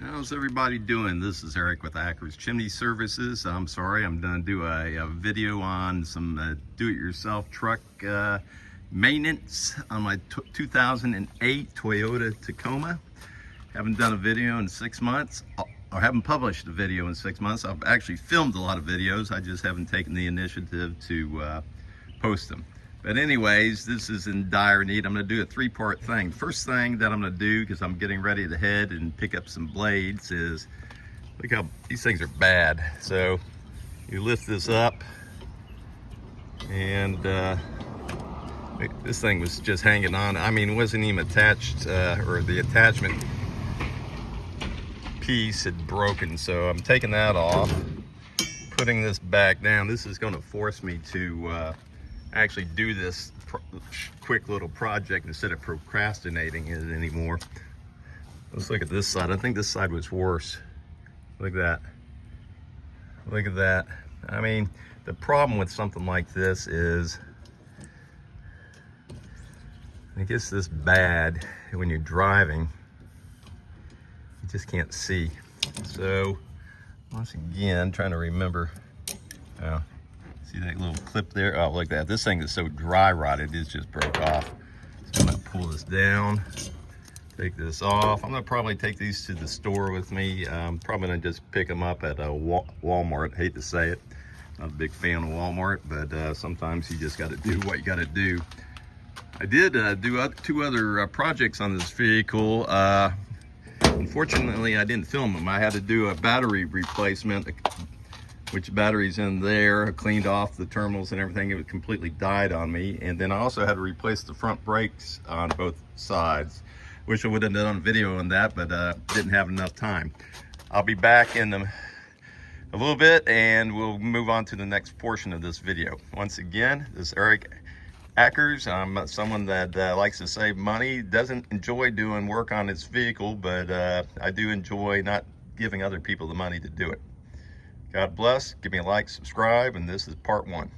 How's everybody doing? This is Eric with Ackers Chimney Services. I'm sorry, I'm going to do a video on some do-it-yourself truck maintenance on my 2008 Toyota Tacoma. Haven't done a video in 6 months, or haven't published a video in 6 months. I've actually filmed a lot of videos, I just haven't taken the initiative to post them. But anyways, this is in dire need. I'm going to do a three-part thing. First thing that I'm going to do, because I'm getting ready to head and pick up some blades, is look how these things are bad. So you lift this up, and this thing was just hanging on. I mean, it wasn't even attached, or the attachment piece had broken. So I'm taking that off, putting this back down. This is going to force me to actually do this quick little project instead of procrastinating it anymore. Let's look at this side. I think this side was worse. Look at that. Look at that. I mean, the problem with something like this is it gets this bad when you're driving. You just can't see. So once again, trying to remember. See that little clip there? Oh, look at that. This thing is so dry rotted, it just broke off. So I'm gonna pull this down, take this off. I'm gonna probably take these to the store with me. I'm probably gonna just pick them up at a Walmart. Hate to say it, not a big fan of Walmart, but sometimes you just gotta do what you gotta do. I did do two other projects on this vehicle. Unfortunately, I didn't film them. I had to do a battery replacement, which battery's in there. I cleaned off the terminals and everything. It completely died on me. And then I also had to replace the front brakes on both sides. Wish I would have done a video on that, but didn't have enough time. I'll be back in a little bit, and we'll move on to the next portion of this video. Once again, this is Eric Ackers. I'm someone that likes to save money, doesn't enjoy doing work on his vehicle, but I do enjoy not giving other people the money to do it. God bless. Give me a like, subscribe, and this is part 1.